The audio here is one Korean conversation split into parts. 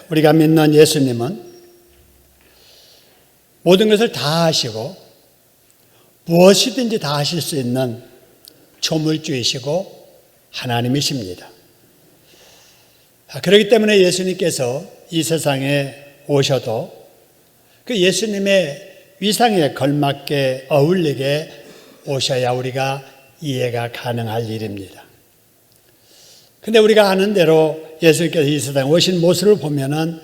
우리가 믿는 예수님은 모든 것을 다 하시고 무엇이든지 다 하실 수 있는 조물주이시고 하나님이십니다. 그렇기 때문에 예수님께서 이 세상에 오셔도 그 예수님의 위상에 걸맞게 어울리게 오셔야 우리가 이해가 가능할 일입니다. 근데 우리가 아는 대로 예수님께서 이 세상에 오신 모습을 보면은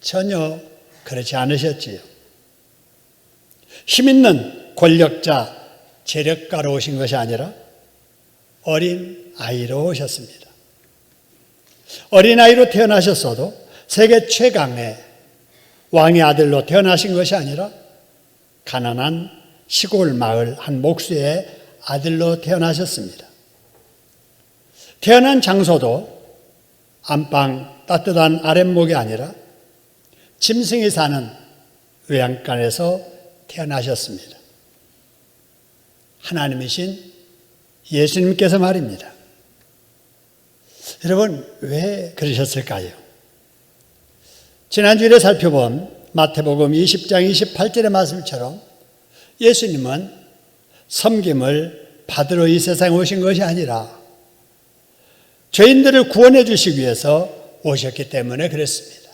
전혀 그렇지 않으셨지요. 힘 있는 권력자, 재력가로 오신 것이 아니라 어린 아이로 오셨습니다. 어린 아이로 태어나셨어도 세계 최강의 왕의 아들로 태어나신 것이 아니라 가난한 시골 마을 한 목수의 아들로 태어나셨습니다. 태어난 장소도 안방 따뜻한 아랫목이 아니라 짐승이 사는 외양간에서 태어나셨습니다. 하나님이신 예수님께서 말입니다. 여러분, 왜 그러셨을까요? 지난주에 살펴본 마태복음 20장 28절의 말씀처럼 예수님은 섬김을 받으러 이 세상에 오신 것이 아니라 죄인들을 구원해 주시기 위해서 오셨기 때문에 그랬습니다.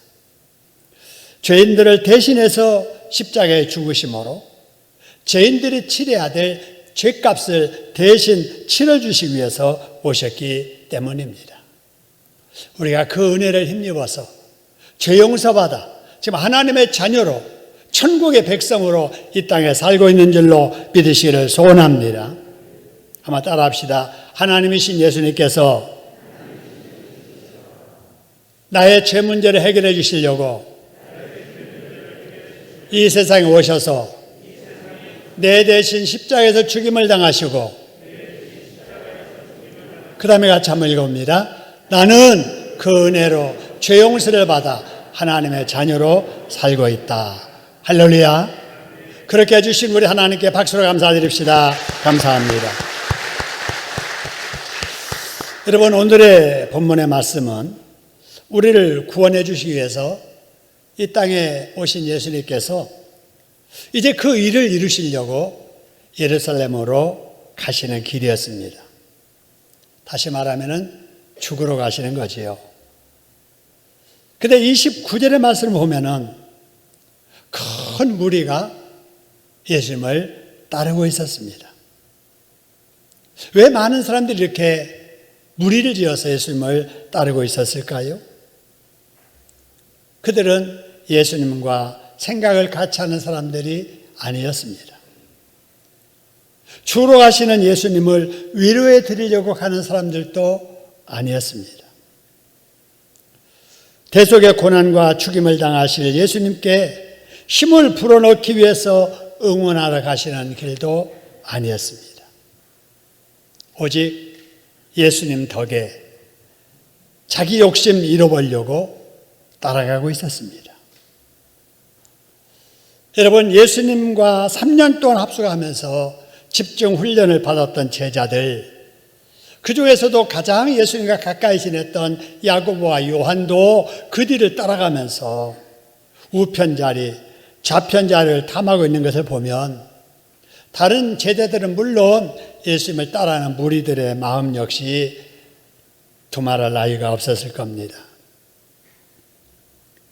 죄인들을 대신해서 십자가에 죽으심으로 죄인들이 치러야 될 죄값을 대신 치러주시기 위해서 오셨기 때문입니다. 우리가 그 은혜를 힘입어서 죄 용서받아 지금 하나님의 자녀로 천국의 백성으로 이 땅에 살고 있는 줄로 믿으시기를 소원합니다. 한번 따라합시다. 하나님이신 예수님께서 나의 죄 문제를 해결해 주시려고 이 세상에 오셔서 내 대신 십자가에서 죽임을 당하시고 그 다음에 같이 한번 읽어봅니다. 나는 그 은혜로 죄 용서를 받아 하나님의 자녀로 살고 있다. 할렐루야. 그렇게 해주신 우리 하나님께 박수로 감사드립시다. 감사합니다. 여러분, 오늘의 본문의 말씀은 우리를 구원해 주시기 위해서 이 땅에 오신 예수님께서 이제 그 일을 이루시려고 예루살렘으로 가시는 길이었습니다. 다시 말하면 죽으러 가시는 거지요. 근데 29절의 말씀을 보면은 큰 무리가 예수님을 따르고 있었습니다. 왜 많은 사람들이 이렇게 무리를 지어서 예수님을 따르고 있었을까요? 그들은 예수님과 생각을 같이 하는 사람들이 아니었습니다. 주로 가시는 예수님을 위로해 드리려고 가는 사람들도 아니었습니다. 대속의 고난과 죽임을 당하실 예수님께 힘을 불어넣기 위해서 응원하러 가시는 길도 아니었습니다. 오직 예수님 덕에 자기 욕심 잃어버리려고 따라가고 있었습니다. 여러분, 예수님과 3년 동안 합숙하면서 집중 훈련을 받았던 제자들, 그 중에서도 가장 예수님과 가까이 지냈던 야고보와 요한도 그 뒤를 따라가면서 우편자리, 좌편자리를 탐하고 있는 것을 보면 다른 제자들은 물론 예수님을 따라하는 무리들의 마음 역시 두말할 나위가 없었을 겁니다.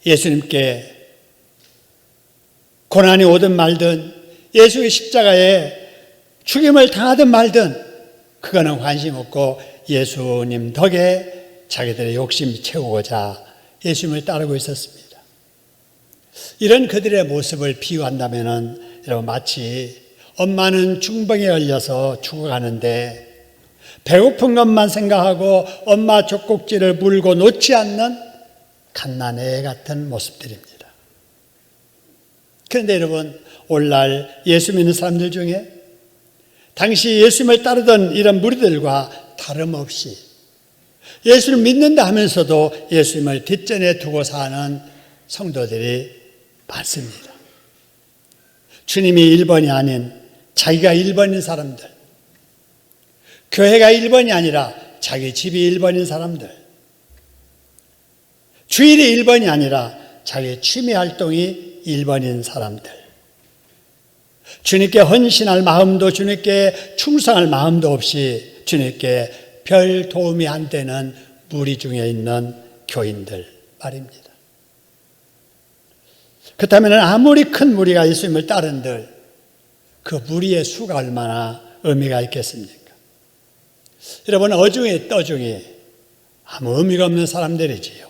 예수님께 고난이 오든 말든 예수의 십자가에 죽임을 당하든 말든 그거는 관심 없고 예수님 덕에 자기들의 욕심을 채우고자 예수님을 따르고 있었습니다. 이런 그들의 모습을 비유한다면 여러분, 마치 엄마는 중병에 걸려서 죽어가는데 배고픈 것만 생각하고 엄마 젖꼭지를 물고 놓지 않는 갓난애 같은 모습들입니다. 그런데 여러분, 오늘날 예수 믿는 사람들 중에 당시 예수님을 따르던 이런 무리들과 다름없이 예수를 믿는다 하면서도 예수님을 뒷전에 두고 사는 성도들이 많습니다. 주님이 1번이 아닌 자기가 1번인 사람들, 교회가 1번이 아니라 자기 집이 1번인 사람들, 주일이 1번이 아니라 자기 취미 활동이 1번인 사람들. 주님께 헌신할 마음도 주님께 충성할 마음도 없이 주님께 별 도움이 안 되는 무리 중에 있는 교인들 말입니다. 그렇다면 아무리 큰 무리가 예수님을 따른들 그 무리의 수가 얼마나 의미가 있겠습니까? 여러분, 어중이 떠중이 아무 의미가 없는 사람들이지요.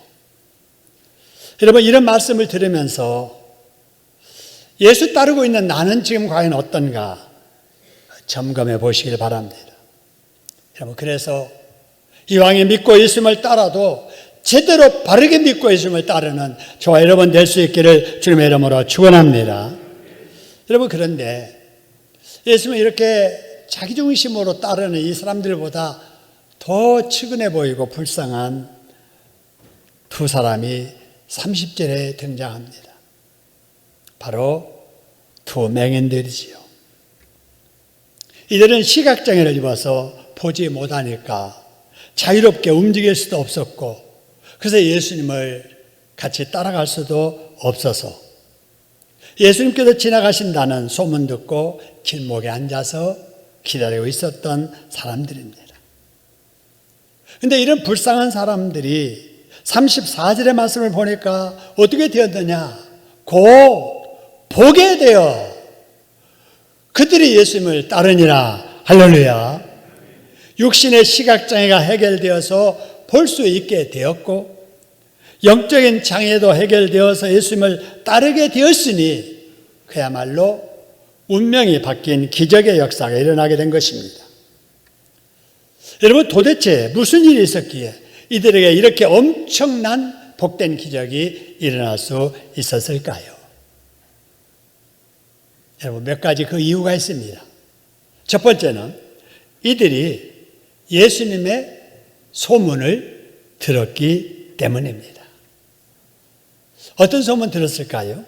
여러분, 이런 말씀을 들으면서 예수 따르고 있는 나는 지금 과연 어떤가 점검해 보시길 바랍니다. 여러분, 그래서 이왕에 믿고 예수님을 따라도 제대로 바르게 믿고 예수님을 따르는 저와 여러분 될 수 있기를 주님의 이름으로 축원합니다. 여러분, 그런데 예수님을 이렇게 자기중심으로 따르는 이 사람들보다 더 측은해 보이고 불쌍한 두 사람이 30절에 등장합니다. 바로 두 맹인들이지요. 이들은 시각장애를 입어서 보지 못하니까 자유롭게 움직일 수도 없었고, 그래서 예수님을 같이 따라갈 수도 없어서 예수님께서 지나가신다는 소문 듣고 길목에 앉아서 기다리고 있었던 사람들입니다. 그런데 이런 불쌍한 사람들이 34절의 말씀을 보니까 어떻게 되었느냐? 곧 보게 되어 그들이 예수님을 따르니라. 할렐루야. 육신의 시각장애가 해결되어서 볼 수 있게 되었고, 영적인 장애도 해결되어서 예수님을 따르게 되었으니 그야말로 운명이 바뀐 기적의 역사가 일어나게 된 것입니다. 여러분, 도대체 무슨 일이 있었기에 이들에게 이렇게 엄청난 복된 기적이 일어날 수 있었을까요? 여러분, 몇 가지 그 이유가 있습니다. 첫 번째는 이들이 예수님의 소문을 들었기 때문입니다. 어떤 소문 들었을까요?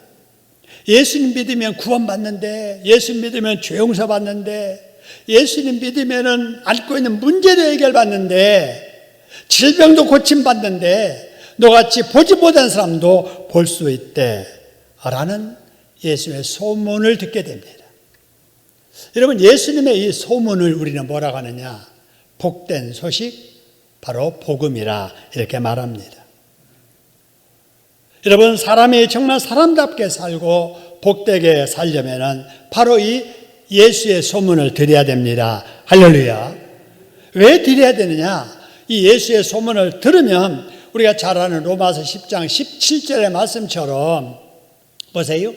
예수님 믿으면 구원받는데, 예수님 믿으면 죄 용서받는데, 예수님 믿으면 앓고 있는 문제도 해결받는데, 질병도 고침받는데, 너같이 보지 못한 사람도 볼 수 있대 라는 예수님의 소문을 듣게 됩니다. 여러분, 예수님의 이 소문을 우리는 뭐라고 하느냐? 복된 소식, 바로 복음이라 이렇게 말합니다. 여러분, 사람이 정말 사람답게 살고 복되게 살려면 바로 이 예수의 소문을 드려야 됩니다. 할렐루야. 왜 드려야 되느냐? 이 예수의 소문을 들으면 우리가 잘 아는 로마서 10장 17절의 말씀처럼 보세요.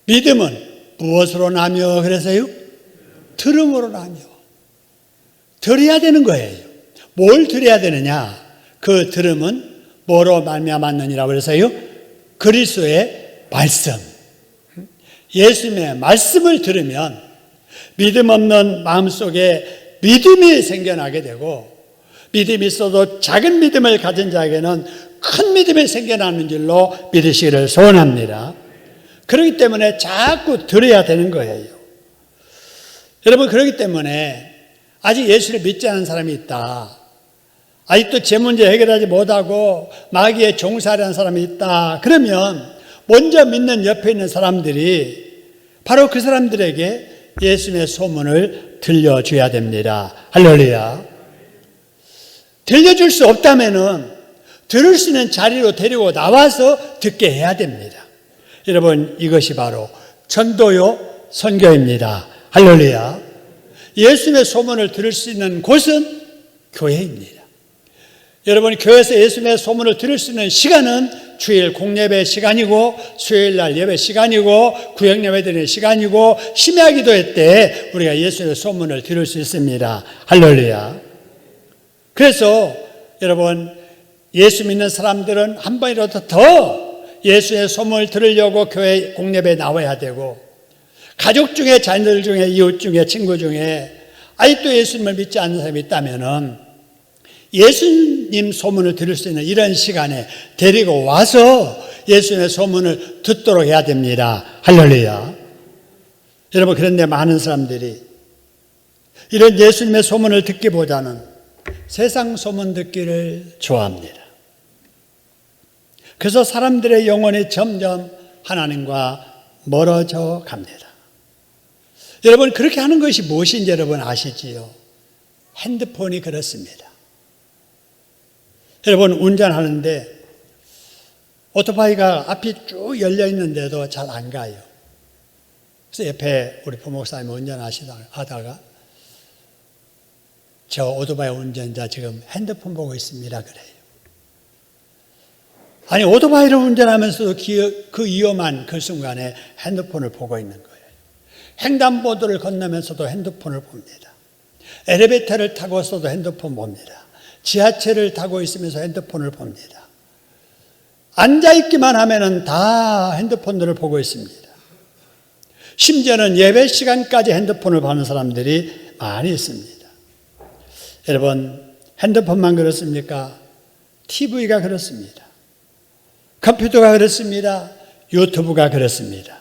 믿음은 무엇으로 나며 그래서요? 들음으로 나며. 들어야 되는 거예요. 뭘 들어야 되느냐? 그 들음은 뭐로 말미암았느니라 그래서요? 그리스도의 말씀. 예수님의 말씀을 들으면 믿음 없는 마음속에 믿음이 생겨나게 되고, 믿음이 있어도 작은 믿음을 가진 자에게는 큰 믿음이 생겨나는 줄로 믿으시기를 소원합니다. 그렇기 때문에 자꾸 들어야 되는 거예요. 여러분, 그렇기 때문에 아직 예수를 믿지 않은 사람이 있다, 아직도 제 문제 해결하지 못하고 마귀에 종살이하는 사람이 있다, 그러면 먼저 믿는 옆에 있는 사람들이 바로 그 사람들에게 예수님의 소문을 들려줘야 됩니다. 할렐루야. 들려줄 수 없다면은 들을 수 있는 자리로 데리고 나와서 듣게 해야 됩니다. 여러분, 이것이 바로 전도요 선교입니다. 할렐루야. 예수님의 소문을 들을 수 있는 곳은 교회입니다. 여러분, 교회에서 예수님의 소문을 들을 수 있는 시간은 주일 공예배 시간이고, 수요일날 예배 시간이고, 구역예배 드리는 시간이고, 심야 기도회 때 우리가 예수님의 소문을 들을 수 있습니다. 할렐루야. 그래서 여러분, 예수 믿는 사람들은 한 번이라도 더 예수의 소문을 들으려고 교회 공예배에 나와야 되고, 가족 중에, 자녀들 중에, 이웃 중에, 친구 중에 아직도 예수님을 믿지 않는 사람이 있다면은 예수님 소문을 들을 수 있는 이런 시간에 데리고 와서 예수님의 소문을 듣도록 해야 됩니다. 할렐루야. 여러분, 그런데 많은 사람들이 이런 예수님의 소문을 듣기보다는 세상 소문 듣기를 좋아합니다. 그래서 사람들의 영혼이 점점 하나님과 멀어져 갑니다. 여러분, 그렇게 하는 것이 무엇인지 여러분 아시지요? 핸드폰이 그렇습니다. 여러분, 운전하는데 오토바이가 앞이 쭉 열려 있는데도 잘 안 가요. 그래서 옆에 우리 부목사님 운전하다가 저 오토바이 운전자 지금 핸드폰 보고 있습니다 그래요. 아니, 오토바이를 운전하면서도 그 위험한 그 순간에 핸드폰을 보고 있는 거예요. 횡단보도를 건너면서도 핸드폰을 봅니다. 엘리베이터를 타고서도 핸드폰 봅니다. 지하철을 타고 있으면서 핸드폰을 봅니다. 앉아있기만 하면은 다 핸드폰들을 보고 있습니다. 심지어는 예배 시간까지 핸드폰을 보는 사람들이 많이 있습니다. 여러분, 핸드폰만 그렇습니까? TV가 그렇습니다. 컴퓨터가 그렇습니다. 유튜브가 그렇습니다.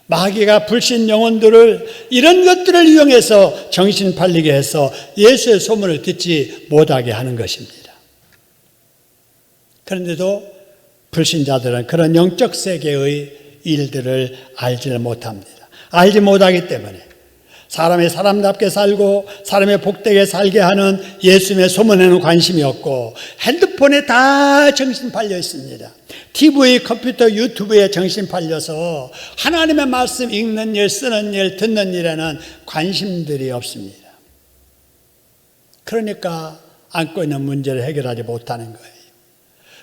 마귀가 불신 영혼들을 이런 것들을 이용해서 정신 팔리게 해서 예수의 소문을 듣지 못하게 하는 것입니다. 그런데도 불신자들은 그런 영적 세계의 일들을 알지를 못합니다. 알지 못하기 때문에 사람이 사람답게 살고 사람의 복되게 살게 하는 예수님의 소문에는 관심이 없고 핸드폰에 다 정신 팔려 있습니다. TV, 컴퓨터, 유튜브에 정신 팔려서 하나님의 말씀 읽는 일, 쓰는 일, 듣는 일에는 관심들이 없습니다. 그러니까 안고 있는 문제를 해결하지 못하는 거예요.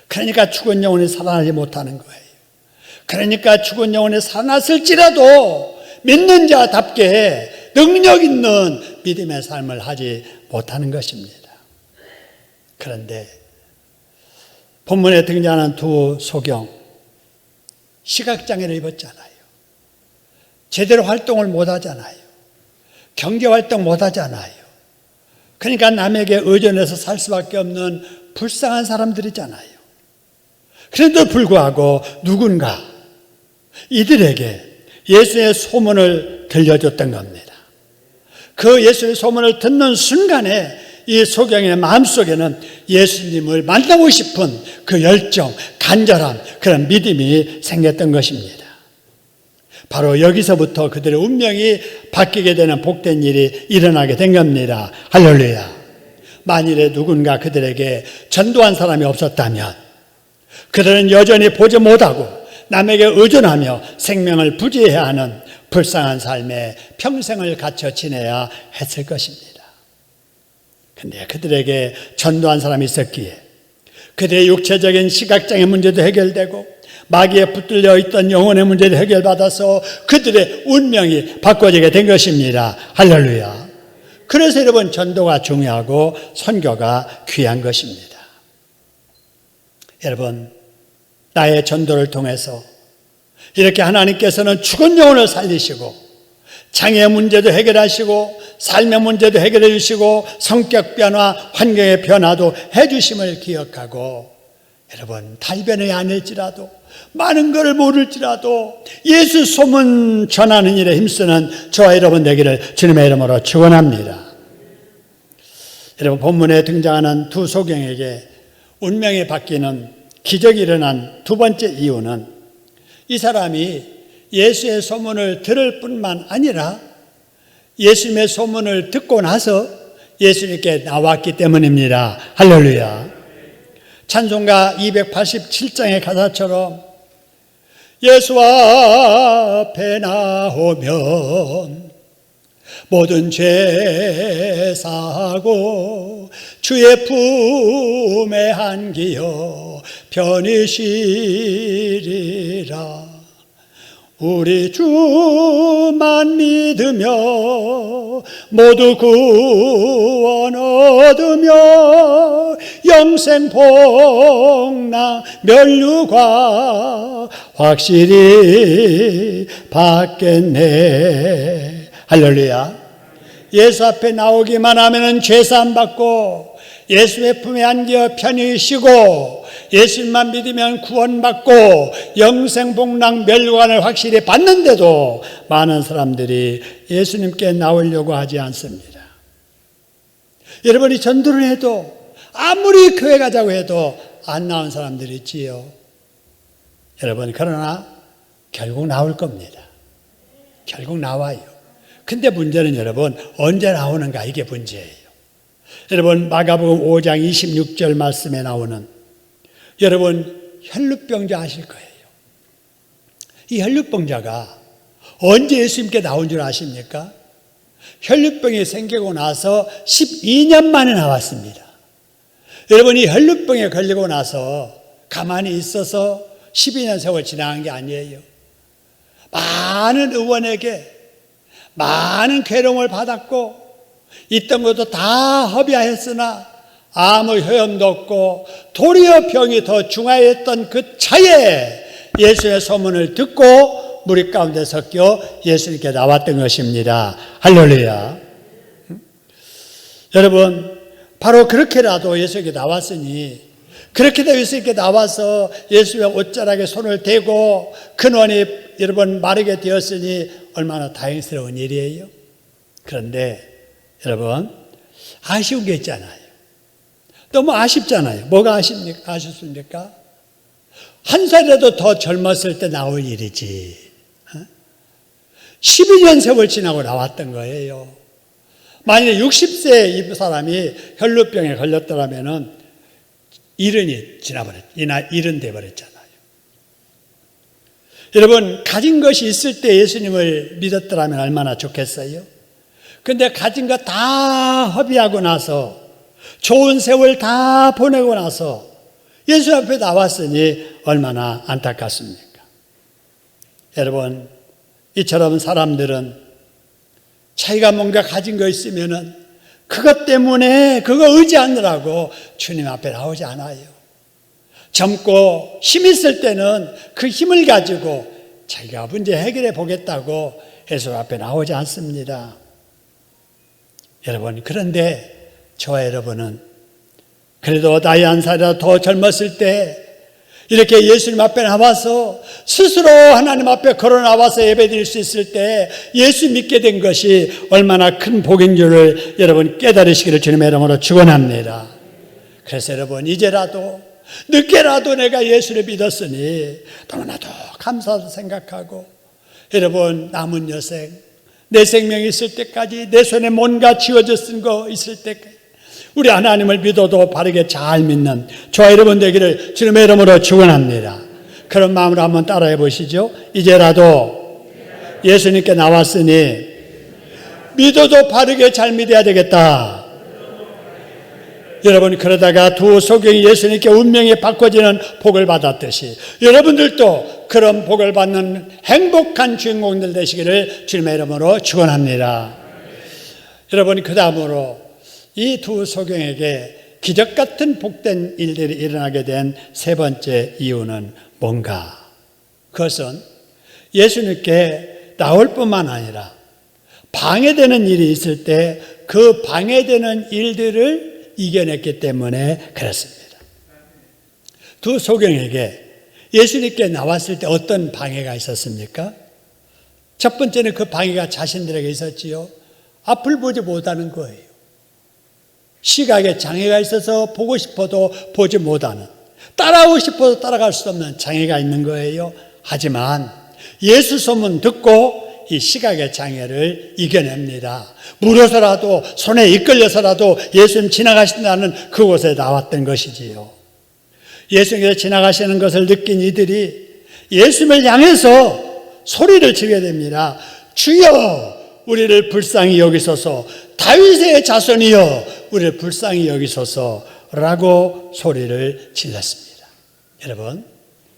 그러니까 죽은 영혼이 살아나지 못하는 거예요. 그러니까 죽은 영혼이 살아났을지라도 믿는 자답게 능력 있는 믿음의 삶을 하지 못하는 것입니다. 그런데 본문에 등장하는 두 소경, 시각장애를 입었잖아요. 제대로 활동을 못하잖아요. 경제활동 못하잖아요. 그러니까 남에게 의존해서 살 수밖에 없는 불쌍한 사람들이잖아요. 그런데도 불구하고 누군가 이들에게 예수의 소문을 들려줬던 겁니다. 그 예수의 소문을 듣는 순간에 이 소경의 마음속에는 예수님을 만나고 싶은 그 열정, 간절함, 그런 믿음이 생겼던 것입니다. 바로 여기서부터 그들의 운명이 바뀌게 되는 복된 일이 일어나게 된 겁니다. 할렐루야. 만일에 누군가 그들에게 전도한 사람이 없었다면 그들은 여전히 보지 못하고 남에게 의존하며 생명을 부지해야 하는 불쌍한 삶에 평생을 갇혀 지내야 했을 것입니다. 그런데 그들에게 전도한 사람이 있었기에 그들의 육체적인 시각장애 문제도 해결되고 마귀에 붙들려 있던 영혼의 문제도 해결받아서 그들의 운명이 바꿔지게 된 것입니다. 할렐루야. 그래서 여러분, 전도가 중요하고 선교가 귀한 것입니다. 여러분, 나의 전도를 통해서 이렇게 하나님께서는 죽은 영혼을 살리시고 장애 문제도 해결하시고 삶의 문제도 해결해 주시고 성격 변화, 환경의 변화도 해 주심을 기억하고 여러분, 달변이 아닐지라도 많은 것을 모를지라도 예수 소문 전하는 일에 힘쓰는 저와 여러분 되기를 주님의 이름으로 축원합니다. 여러분, 본문에 등장하는 두 소경에게 운명이 바뀌는 기적이 일어난 두 번째 이유는 이 사람이 예수의 소문을 들을 뿐만 아니라 예수님의 소문을 듣고 나서 예수님께 나왔기 때문입니다. 할렐루야. 찬송가 287장의 가사처럼 예수 앞에 나오면 모든 죄 사하고 주의 품에 안기어 편히 쉬리라. 우리 주만 믿으며 모두 구원 얻으며 영생 복락 면류관 확실히 받겠네. 할렐루야. 예수 앞에 나오기만 하면 죄사함 받고 예수의 품에 안겨 편히 쉬고 예수님만 믿으면 구원받고 영생 복락 멸관을 확실히 받는데도 많은 사람들이 예수님께 나오려고 하지 않습니다. 여러분이 전도를 해도 아무리 교회 가자고 해도 안 나온 사람들이 있지요. 여러분, 그러나 결국 나올 겁니다. 결국 나와요. 근데 문제는 여러분, 언제 나오는가, 이게 문제예요. 여러분, 마가복음 5장 26절 말씀에 나오는, 여러분, 혈루병자 아실 거예요. 이 혈루병자가 언제 예수님께 나온 줄 아십니까? 혈루병이 생기고 나서 12년 만에 나왔습니다. 여러분, 이 혈루병에 걸리고 나서 가만히 있어서 12년 세월 지나간 게 아니에요. 많은 의원에게 많은 괴로움을 받았고 있던 것도 다 허비하였으나 아무 효험도 없고 도리어 병이 더 중하였던 그 차에 예수의 소문을 듣고 무리 가운데 섞여 예수님께 나왔던 것입니다. 할렐루야. 여러분, 바로 그렇게라도 예수님께 나왔으니, 그렇게도 예수님께 나와서 예수의 옷자락에 손을 대고 근원이 여러분 마르게 되었으니 얼마나 다행스러운 일이에요. 그런데 여러분, 아쉬운 게 있잖아요. 너무 아쉽잖아요. 뭐가 아쉽습니까? 한 살이라도 더 젊었을 때 나올 일이지. 12년 세월 지나고 나왔던 거예요. 만약에 60세 이 사람이 혈루병에 걸렸더라면 이른이 이른 돼버렸잖아요. 여러분, 가진 것이 있을 때 예수님을 믿었더라면 얼마나 좋겠어요? 근데 가진 거 다 허비하고 나서 좋은 세월 다 보내고 나서 예수 앞에 나왔으니 얼마나 안타깝습니까? 여러분, 이처럼 사람들은 자기가 뭔가 가진 거 있으면은 그것 때문에 그거 의지하느라고 주님 앞에 나오지 않아요. 젊고 힘 있을 때는 그 힘을 가지고 자기가 문제 해결해 보겠다고 예수 앞에 나오지 않습니다. 여러분, 그런데 저와 여러분은 그래도 나이 한 살이라도 더 젊었을 때 이렇게 예수님 앞에 나와서 스스로 하나님 앞에 걸어 나와서 예배드릴 수 있을 때 예수 믿게 된 것이 얼마나 큰 복인 줄을 여러분 깨달으시기를 주님의 이름으로 축원합니다. 그래서 여러분, 이제라도 늦게라도 내가 예수를 믿었으니 너무나도 감사하다 생각하고, 여러분, 남은 여생 내 생명이 있을 때까지 내 손에 뭔가 쥐어져 거 있을 때까지 우리 하나님을 믿어도 바르게 잘 믿는 저와 여러분 되기를 주님의 이름으로 축원합니다. 그런 마음으로 한번 따라해 보시죠. 이제라도 예수님께 나왔으니 믿어도 바르게 잘 믿어야 되겠다. 여러분, 그러다가 두 소경이 예수님께 운명이 바꿔지는 복을 받았듯이 여러분들도 그런 복을 받는 행복한 주인공들 되시기를 주님의 이름으로 축원합니다. 여러분, 그 다음으로 이 두 소경에게 기적 같은 복된 일들이 일어나게 된 세 번째 이유는 뭔가? 그것은 예수님께 나올 뿐만 아니라 방해되는 일이 있을 때 그 방해되는 일들을 이겨냈기 때문에 그렇습니다. 두 소경에게 예수님께 나왔을 때 어떤 방해가 있었습니까? 첫 번째는 그 방해가 자신들에게 있었지요. 앞을 보지 못하는 거예요. 시각에 장애가 있어서 보고 싶어도 보지 못하는, 따라오고 싶어도 따라갈 수 없는 장애가 있는 거예요. 하지만 예수 소문 듣고 이 시각의 장애를 이겨냅니다. 물어서라도 손에 이끌려서라도 예수님 지나가신다는 그곳에 나왔던 것이지요. 예수님께서 지나가시는 것을 느낀 이들이 예수님을 향해서 소리를 지르게 됩니다. 주여, 우리를 불쌍히 여기소서. 다윗의 자손이여, 우리를 불쌍히 여기소서라고 소리를 질렀습니다. 여러분,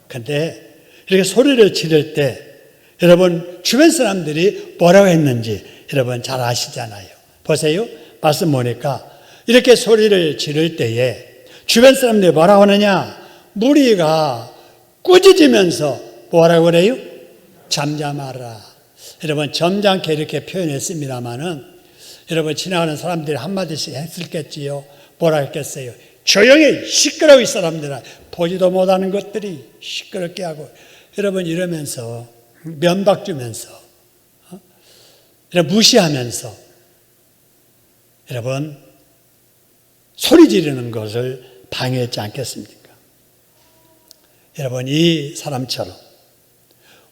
근데 이렇게 소리를 지를 때 여러분 주변 사람들이 뭐라고 했는지 여러분 잘 아시잖아요. 보세요. 말씀 보니까 이렇게 소리를 지를 때에 주변 사람들이 뭐라고 하느냐? 무리가 꾸짖으면서 뭐라고 그래요? 잠잠하라. 여러분, 점잖게 이렇게 표현했습니다마는 여러분, 지나가는 사람들이 한마디씩 했을겠지요. 뭐라 했겠어요? 조용히 시끄러워, 이 사람들아. 보지도 못하는 것들이 시끄럽게 하고. 여러분, 이러면서 면박 주면서 무시하면서 여러분 소리 지르는 것을 방해했지 않겠습니까? 여러분, 이 사람처럼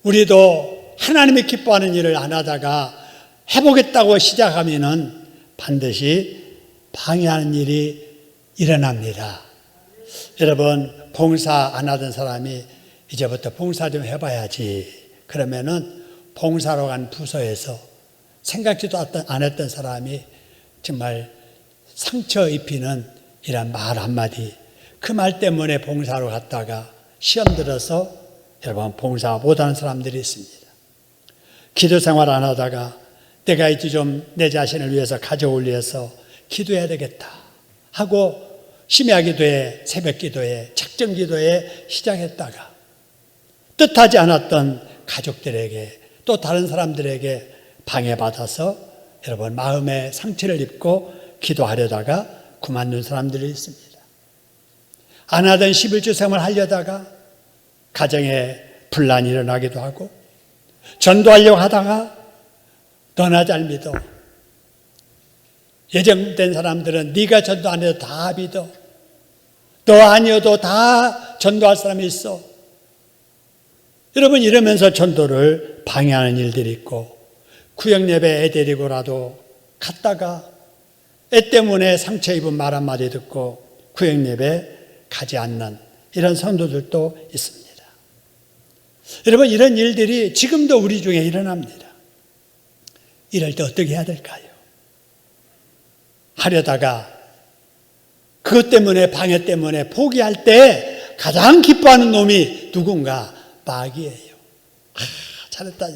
우리도 하나님이 기뻐하는 일을 안 하다가 해보겠다고 시작하면은 반드시 방해하는 일이 일어납니다. 여러분, 봉사 안 하던 사람이 이제부터 봉사 좀 해봐야지. 그러면은 봉사로 간 부서에서 생각지도 안 했던 사람이 정말 상처 입히는 이런 말 한마디, 그 말 때문에 봉사로 갔다가 시험 들어서 여러분 봉사 못하는 사람들이 있습니다. 기도 생활 안 하다가 내가 이제 좀 내 자신을 위해서 가족을 위해서 기도해야 되겠다 하고 심야 기도에, 새벽 기도에, 작정 기도에 시작했다가 뜻하지 않았던 가족들에게 또 다른 사람들에게 방해받아서 여러분 마음에 상처를 입고 기도하려다가 그만둔 사람들이 있습니다. 안 하던 11주 생활 하려다가 가정에 분란이 일어나기도 하고, 전도하려고 하다가 너나 잘 믿어, 예정된 사람들은 네가 전도 안 해도 다 믿어, 너 아니어도 다 전도할 사람이 있어. 여러분, 이러면서 전도를 방해하는 일들이 있고, 구역예배 애 데리고라도 갔다가 애 때문에 상처 입은 말 한마디 듣고 구역예배 가지 않는 이런 성도들도 있습니다. 여러분, 이런 일들이 지금도 우리 중에 일어납니다. 이럴 때 어떻게 해야 될까요? 하려다가 그것 때문에, 방해 때문에 포기할 때 가장 기뻐하는 놈이 누군가? 마귀예요. 잘했다.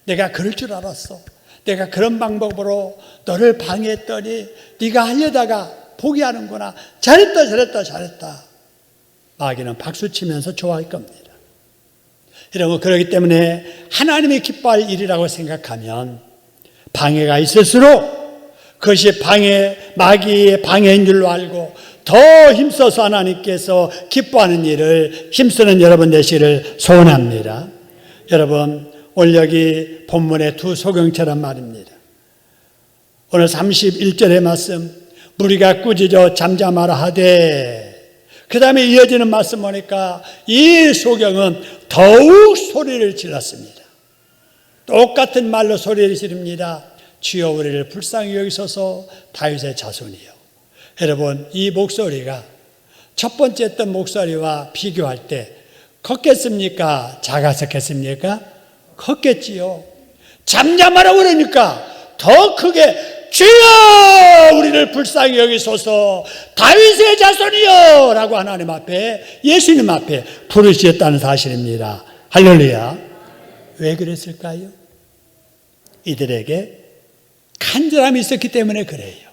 내가 그럴 줄 알았어. 내가 그런 방법으로 너를 방해했더니 네가 하려다가 포기하는구나. 잘했다. 마귀는 박수치면서 좋아할 겁니다. 여러분, 그렇기 때문에 하나님이 기뻐할 일이라고 생각하면 방해가 있을수록 그것이 마귀의 방해인 줄로 알고 더 힘써서 하나님께서 기뻐하는 일을 힘쓰는 여러분 되시기를 소원합니다. 여러분, 오늘 여기 본문의 두 소경처럼 말입니다. 오늘 31절의 말씀, 무리가 꾸짖어 잠잠하라 하되, 그 다음에 이어지는 말씀 보니까 이 소경은 더욱 소리를 질렀습니다. 똑같은 말로 소리를 지릅니다. 주여 우리를 불쌍히 여기소서, 다윗의 자손이요. 여러분, 이 목소리가 첫 번째 했던 목소리와 비교할 때 컸겠습니까? 작아졌겠습니까? 컸겠지요. 잠잠하라고 그러니까 더 크게 주여 우리를 불쌍히 여기소서, 다윗의 자손이요 라고 하나님 앞에, 예수님 앞에 부르셨다는 사실입니다. 할렐루야. 왜 그랬을까요? 이들에게 간절함이 있었기 때문에 그래요.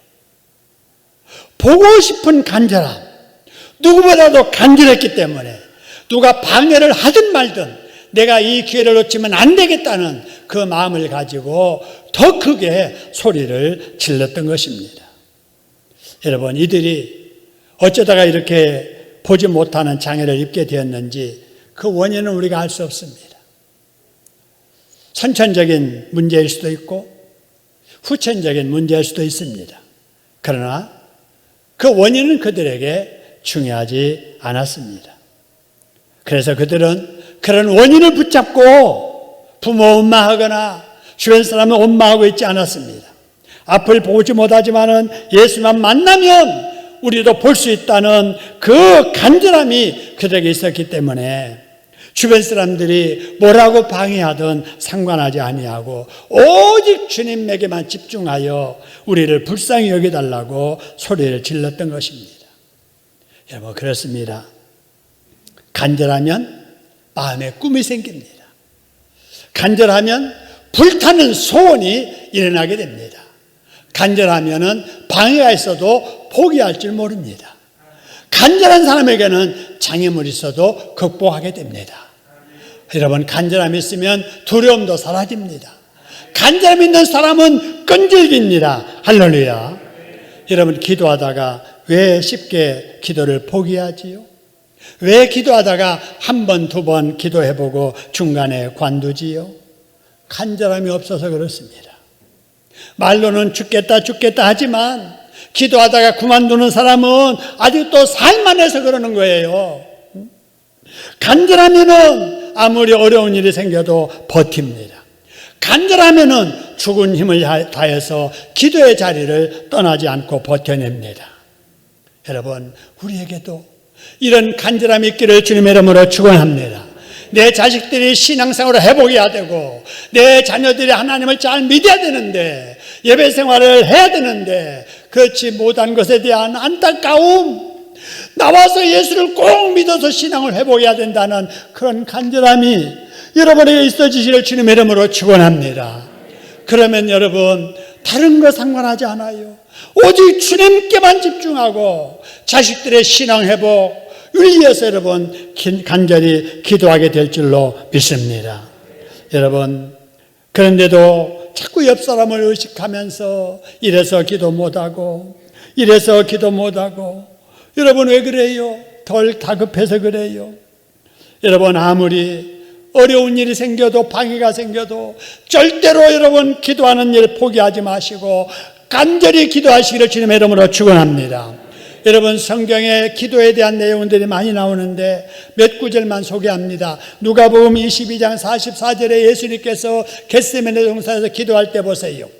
보고 싶은 간절함, 누구보다도 간절했기 때문에 누가 방해를 하든 말든 내가 이 기회를 놓치면 안 되겠다는 그 마음을 가지고 더 크게 소리를 질렀던 것입니다. 여러분, 이들이 어쩌다가 이렇게 보지 못하는 장애를 입게 되었는지 그 원인은 우리가 알 수 없습니다. 선천적인 문제일 수도 있고 후천적인 문제일 수도 있습니다. 그러나 그 원인은 그들에게 중요하지 않았습니다. 그래서 그들은 그런 원인을 붙잡고 부모 원망하거나 주변 사람을 원망하고 있지 않았습니다. 앞을 보지 못하지만은 예수만 만나면 우리도 볼 수 있다는 그 간절함이 그들에게 있었기 때문에 주변 사람들이 뭐라고 방해하든 상관하지 아니하고 오직 주님에게만 집중하여 우리를 불쌍히 여겨달라고 소리를 질렀던 것입니다. 여러분, 그렇습니다. 간절하면 마음에 꿈이 생깁니다. 간절하면 불타는 소원이 일어나게 됩니다. 간절하면은 방해가 있어도 포기할 줄 모릅니다. 간절한 사람에게는 장애물이 있어도 극복하게 됩니다. 여러분, 간절함이 있으면 두려움도 사라집니다. 간절함 있는 사람은 끈질깁니다. 할렐루야. 여러분, 기도하다가 왜 쉽게 기도를 포기하지요? 왜 기도하다가 한 번, 두 번 기도해보고 중간에 관두지요? 간절함이 없어서 그렇습니다. 말로는 죽겠다 하지만 기도하다가 그만두는 사람은 아직도 살만해서 그러는 거예요. 간절하면은 아무리 어려운 일이 생겨도 버팁니다. 간절하면은 죽은 힘을 다해서 기도의 자리를 떠나지 않고 버텨냅니다. 여러분, 우리에게도 이런 간절함이 있기를 주님의 이름으로 축원합니다. 내 자식들이 신앙생활을 회복해야 되고 내 자녀들이 하나님을 잘 믿어야 되는데 예배 생활을 해야 되는데 그렇지 못한 것에 대한 안타까움, 나와서 예수를 꼭 믿어서 신앙을 회복해야 된다는 그런 간절함이 여러분에게 있어지시를 주님의 이름으로 축원합니다. 그러면 여러분, 다른 거 상관하지 않아요. 오직 주님께만 집중하고 자식들의 신앙 회복 위해서 여러분 간절히 기도하게 될 줄로 믿습니다. 여러분, 그런데도 자꾸 옆 사람을 의식하면서 이래서 기도 못하고 이래서 기도 못하고, 여러분 왜 그래요? 덜 다급해서 그래요. 여러분, 아무리 어려운 일이 생겨도 방해가 생겨도 절대로 여러분 기도하는 일 포기하지 마시고 간절히 기도하시기를 주님의 이름으로 축원합니다. 여러분, 성경에 기도에 대한 내용들이 많이 나오는데 몇 구절만 소개합니다. 누가복음 22장 44절에 예수님께서 겟세마네 동산에서 기도할 때 보세요.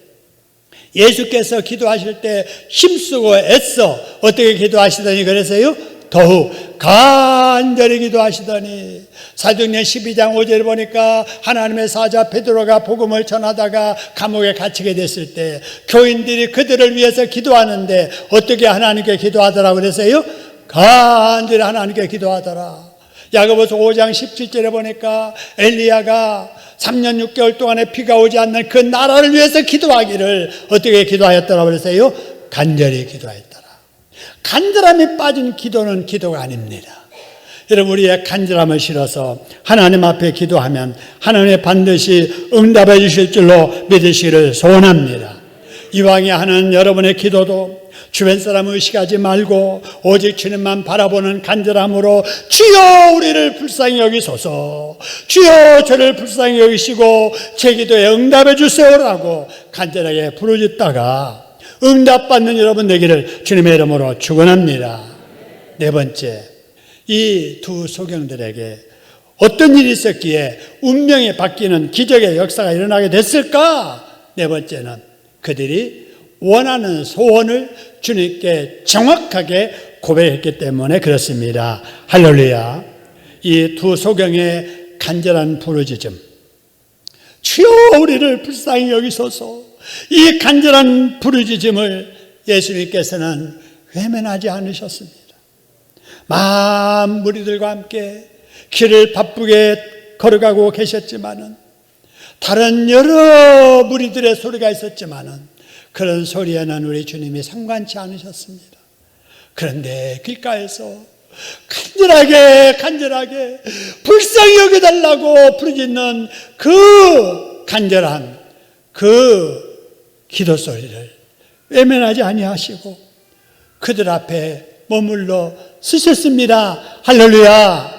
예수께서 기도하실 때 힘쓰고 애써 어떻게 기도하시더니 그러세요? 더욱 간절히 기도하시더니, 사도행전 12장 5절을 보니까 하나님의 사자 베드로가 복음을 전하다가 감옥에 갇히게 됐을 때 교인들이 그들을 위해서 기도하는데 어떻게 하나님께 기도하더라 그랬어요? 간절히 하나님께 기도하더라. 야고보서 5장 17절에 보니까 엘리야가 3년 6개월 동안에 비가 오지 않는 그 나라를 위해서 기도하기를 어떻게 기도하였더라 그랬어요? 간절히 기도했더라. 간절함이 빠진 기도는 기도가 아닙니다. 여러분, 우리의 간절함을 실어서 하나님 앞에 기도하면 하나님이 반드시 응답해 주실 줄로 믿으시기를 소원합니다. 이왕에 하는 여러분의 기도도 주변 사람 의식하지 말고 오직 주님만 바라보는 간절함으로 주여 우리를 불쌍히 여기소서, 주여 저를 불쌍히 여기시고 제 기도에 응답해 주세요라고 간절하게 부르짖다가 응답받는 여러분 되기를 주님의 이름으로 축원합니다. 네 번째, 이 두 소경들에게 어떤 일이 있었기에 운명이 바뀌는 기적의 역사가 일어나게 됐을까? 네 번째는 그들이 원하는 소원을 주님께 정확하게 고백했기 때문에 그렇습니다. 할렐루야. 이 두 소경의 간절한 부르짖음, 주여 우리를 불쌍히 여기소서, 이 간절한 부르짖음을 예수님께서는 외면하지 않으셨습니다. 많은 무리들과 함께 길을 바쁘게 걸어가고 계셨지만은, 다른 여러 무리들의 소리가 있었지만은 그런 소리에는 우리 주님이 상관치 않으셨습니다. 그런데 길가에서 간절하게 불쌍히 여겨달라고 부르짖는 그 간절한 그 기도 소리를 외면하지 아니하시고 그들 앞에 머물러 쓰셨습니다. 할렐루야.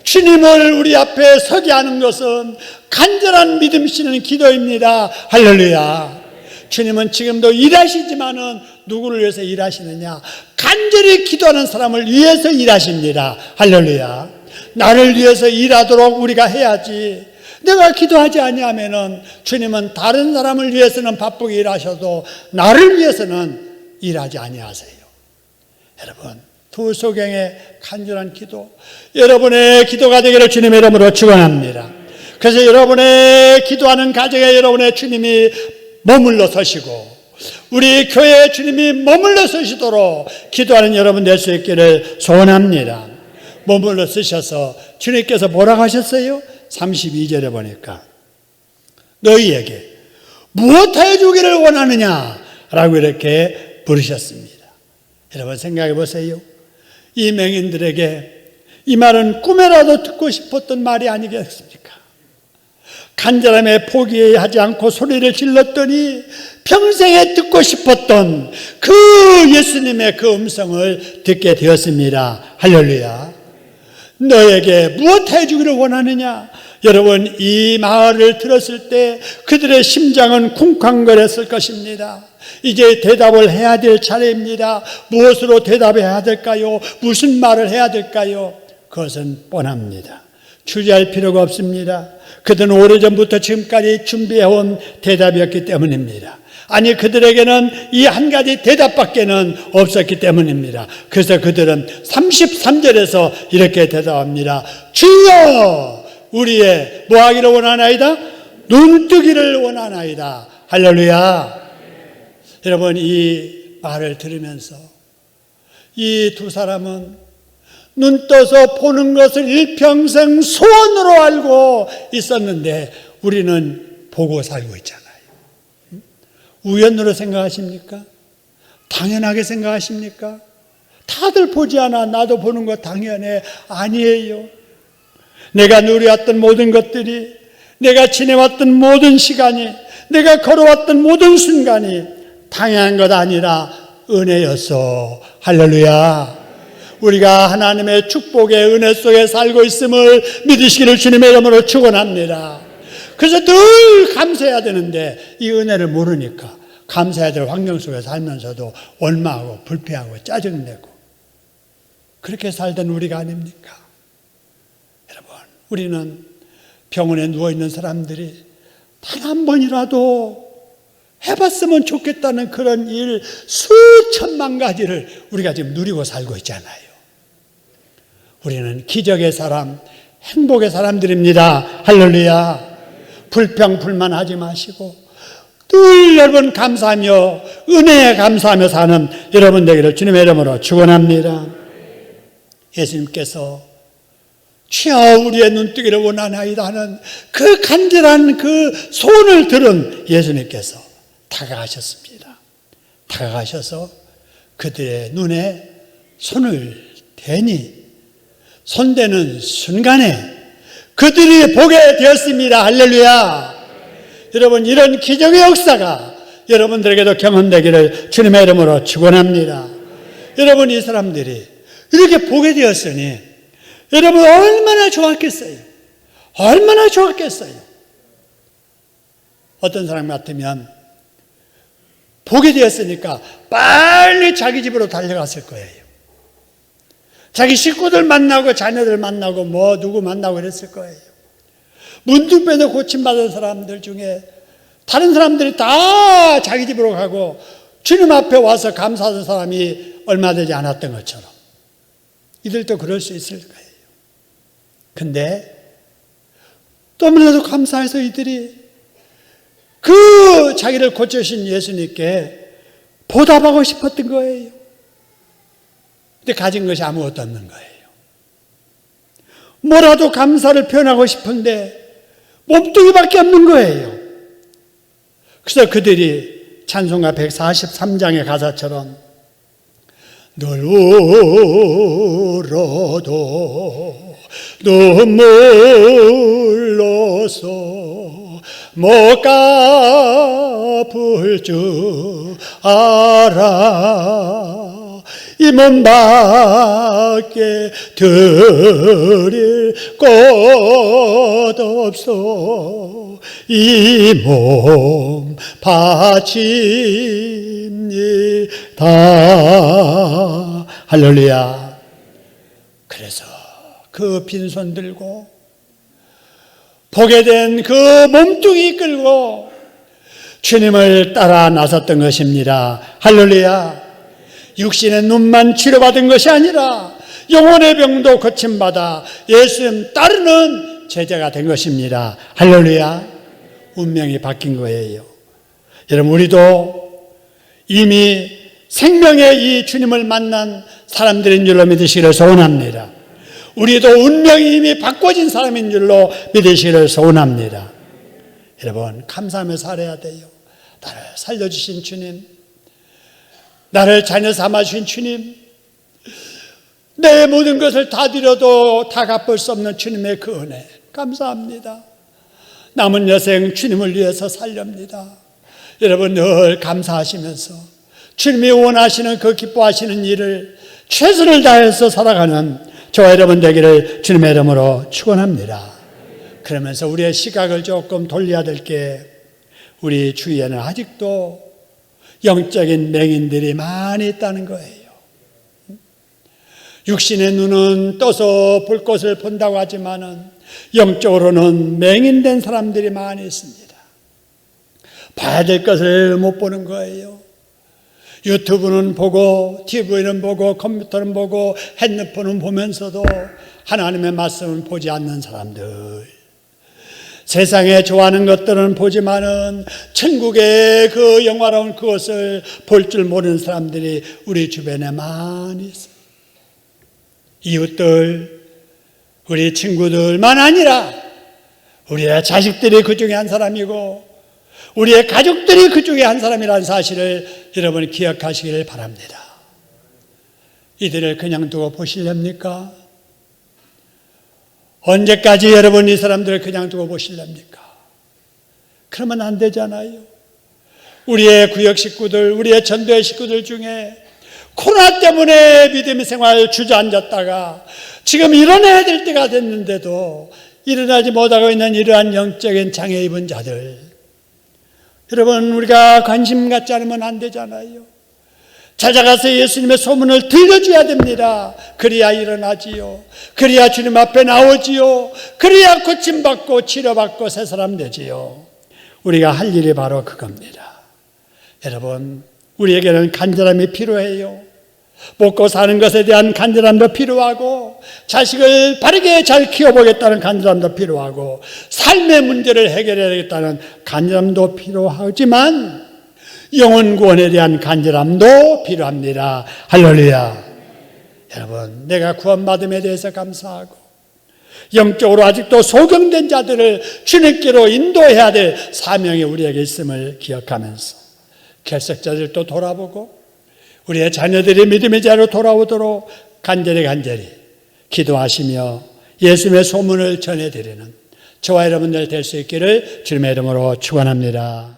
주님을 우리 앞에 서게 하는 것은 간절한 믿음 실는 기도입니다. 할렐루야. 주님은 지금도 일하시지만은 누구를 위해서 일하시느냐? 간절히 기도하는 사람을 위해서 일하십니다. 할렐루야. 나를 위해서 일하도록 우리가 해야지. 내가 기도하지 아니하면은 주님은 다른 사람을 위해서는 바쁘게 일하셔도 나를 위해서는 일하지 아니하세요. 여러분, 두 소경의 간절한 기도, 여러분의 기도가 되기를 주님의 이름으로 축원합니다. 그래서 여러분의 기도하는 가정에 여러분의 주님이 머물러 서시고 우리 교회에 주님이 머물러 서시도록 기도하는 여러분 될 수 있기를 소원합니다. 머물러 서셔서 주님께서 뭐라고 하셨어요? 32절에 보니까 너희에게 무엇하여 주기를 원하느냐 라고 이렇게 부르셨습니다. 여러분 생각해 보세요. 이 맹인들에게 이 말은 꿈에라도 듣고 싶었던 말이 아니겠습니까? 간절함에 포기하지 않고 소리를 질렀더니 평생에 듣고 싶었던 그 예수님의 그 음성을 듣게 되었습니다. 할렐루야. 너에게 무엇 해주기를 원하느냐? 여러분, 이 말을 들었을 때 그들의 심장은 쿵쾅거렸을 것입니다. 이제 대답을 해야 될 차례입니다. 무엇으로 대답해야 될까요? 무슨 말을 해야 될까요? 그것은 뻔합니다. 주저할 필요가 없습니다. 그들은 오래전부터 지금까지 준비해온 대답이었기 때문입니다. 아니, 그들에게는 이 한 가지 대답밖에는 없었기 때문입니다. 그래서 그들은 33절에서 이렇게 대답합니다. 주여, 우리의 뭐 하기를 원하나이다? 눈뜨기를 원하나이다. 할렐루야. 여러분, 이 말을 들으면서 이 두 사람은 눈 떠서 보는 것을 일평생 소원으로 알고 있었는데 우리는 보고 살고 있잖아요. 우연으로 생각하십니까? 당연하게 생각하십니까? 다들 보지 않아. 나도 보는 거 당연해. 아니에요. 내가 누려왔던 모든 것들이, 내가 지내왔던 모든 시간이, 내가 걸어왔던 모든 순간이 당연한 것 아니라 은혜였어. 할렐루야. 우리가 하나님의 축복의 은혜 속에 살고 있음을 믿으시기를 주님의 이름으로 축원합니다. 그래서 늘 감사해야 되는데 이 은혜를 모르니까 감사해야 될 환경 속에 살면서도 원망하고 불평하고 짜증내고 그렇게 살던 우리가 아닙니까? 여러분, 우리는 병원에 누워있는 사람들이 단 한 번이라도 해봤으면 좋겠다는 그런 일 수천만 가지를 우리가 지금 누리고 살고 있잖아요. 우리는 기적의 사람, 행복의 사람들입니다. 할렐루야. 불평 불만하지 마시고 늘 여러분 감사하며 은혜에 감사하며 사는 여러분 되기를 주님의 이름으로 축원합니다. 예수님께서 주여 우리의 눈뜨기를 원하나이다 하는 그 간절한 그 소원을 들은 예수님께서 다가가셨습니다. 다가가셔서 그들의 눈에 손을 대니 손대는 순간에 그들이 보게 되었습니다. 할렐루야. 여러분, 이런 기적의 역사가 여러분들에게도 경험되기를 주님의 이름으로 축원합니다. 여러분, 이 사람들이 이렇게 보게 되었으니 여러분 얼마나 좋았겠어요. 얼마나 좋았겠어요. 어떤 사람 같으면 보게 되었으니까 빨리 자기 집으로 달려갔을 거예요. 자기 식구들 만나고 자녀들 만나고 뭐 누구 만나고 그랬을 거예요. 문둥병에 고침받은 사람들 중에 다른 사람들이 다 자기 집으로 가고 주님 앞에 와서 감사하는 사람이 얼마 되지 않았던 것처럼 이들도 그럴 수 있을 거예요. 근데 너무나도 감사해서 이들이 그 자기를 고쳐주신 예수님께 보답하고 싶었던 거예요. 근데 가진 것이 아무것도 없는 거예요. 뭐라도 감사를 표현하고 싶은데 몸뚱이밖에 없는 거예요. 그래서 그들이 찬송가 143장의 가사처럼 늘 울어도 눈물로서 못 갚을 줄 알아 이 몸밖에 드릴 것 없어 이 몸 바칩니다. 할렐루야. 그래서 그 빈손 들고 보게 된 그 몸뚱이 끌고 주님을 따라 나섰던 것입니다. 할렐루야. 육신의 눈만 치료받은 것이 아니라 영혼의 병도 고침받아 예수님 따르는 제자가 된 것입니다. 할렐루야. 운명이 바뀐 거예요. 여러분, 우리도 이미 생명의 이 주님을 만난 사람들인 줄로 믿으시기를 소원합니다. 우리도 운명이 이미 바꿔진 사람인 줄로 믿으시기를 소원합니다. 여러분, 감사하며 살아야 돼요. 나를 살려주신 주님, 나를 자녀 삼아주신 주님, 내 모든 것을 다 드려도 다 갚을 수 없는 주님의 그 은혜 감사합니다. 남은 여생 주님을 위해서 살렵니다. 여러분, 늘 감사하시면서 주님이 원하시는 그 기뻐하시는 일을 최선을 다해서 살아가는 저와 여러분 되기를 주님의 이름으로 축원합니다. 그러면서 우리의 시각을 조금 돌려야 될 게, 우리 주위에는 아직도 영적인 맹인들이 많이 있다는 거예요. 육신의 눈은 떠서 볼 것을 본다고 하지만은 영적으로는 맹인된 사람들이 많이 있습니다. 봐야 될 것을 못 보는 거예요. 유튜브는 보고, TV는 보고, 컴퓨터는 보고, 핸드폰은 보면서도 하나님의 말씀을 보지 않는 사람들. 세상에 좋아하는 것들은 보지만은 천국의 그 영화로운 그것을 볼 줄 모르는 사람들이 우리 주변에 많이 있어요. 이웃들, 우리 친구들만 아니라 우리의 자식들이 그 중에 한 사람이고 우리의 가족들이 그 중에 한 사람이라는 사실을 여러분이 기억하시길 바랍니다. 이들을 그냥 두고 보실랍니까? 언제까지 여러분 이 사람들을 그냥 두고 보실랍니까? 그러면 안 되잖아요. 우리의 구역 식구들, 우리의 전도회 식구들 중에 코로나 때문에 믿음의 생활 주저앉았다가 지금 일어나야 될 때가 됐는데도 일어나지 못하고 있는 이러한 영적인 장애 입은 자들, 여러분 우리가 관심 갖지 않으면 안 되잖아요. 찾아가서 예수님의 소문을 들려줘야 됩니다. 그래야 일어나지요. 그래야 주님 앞에 나오지요. 그래야 고침받고 치료받고 새 사람 되지요. 우리가 할 일이 바로 그겁니다. 여러분, 우리에게는 간절함이 필요해요. 먹고 사는 것에 대한 간절함도 필요하고, 자식을 바르게 잘 키워보겠다는 간절함도 필요하고, 삶의 문제를 해결해야겠다는 간절함도 필요하지만 영혼 구원에 대한 간절함도 필요합니다. 할렐루야. 여러분, 내가 구원받음에 대해서 감사하고 영적으로 아직도 소경된 자들을 주님께로 인도해야 될 사명이 우리에게 있음을 기억하면서 결석자들도 돌아보고 우리의 자녀들이 믿음의 자로 돌아오도록 간절히 기도하시며 예수님의 소문을 전해드리는 저와 여러분들 될 수 있기를 주님의 이름으로 축원합니다.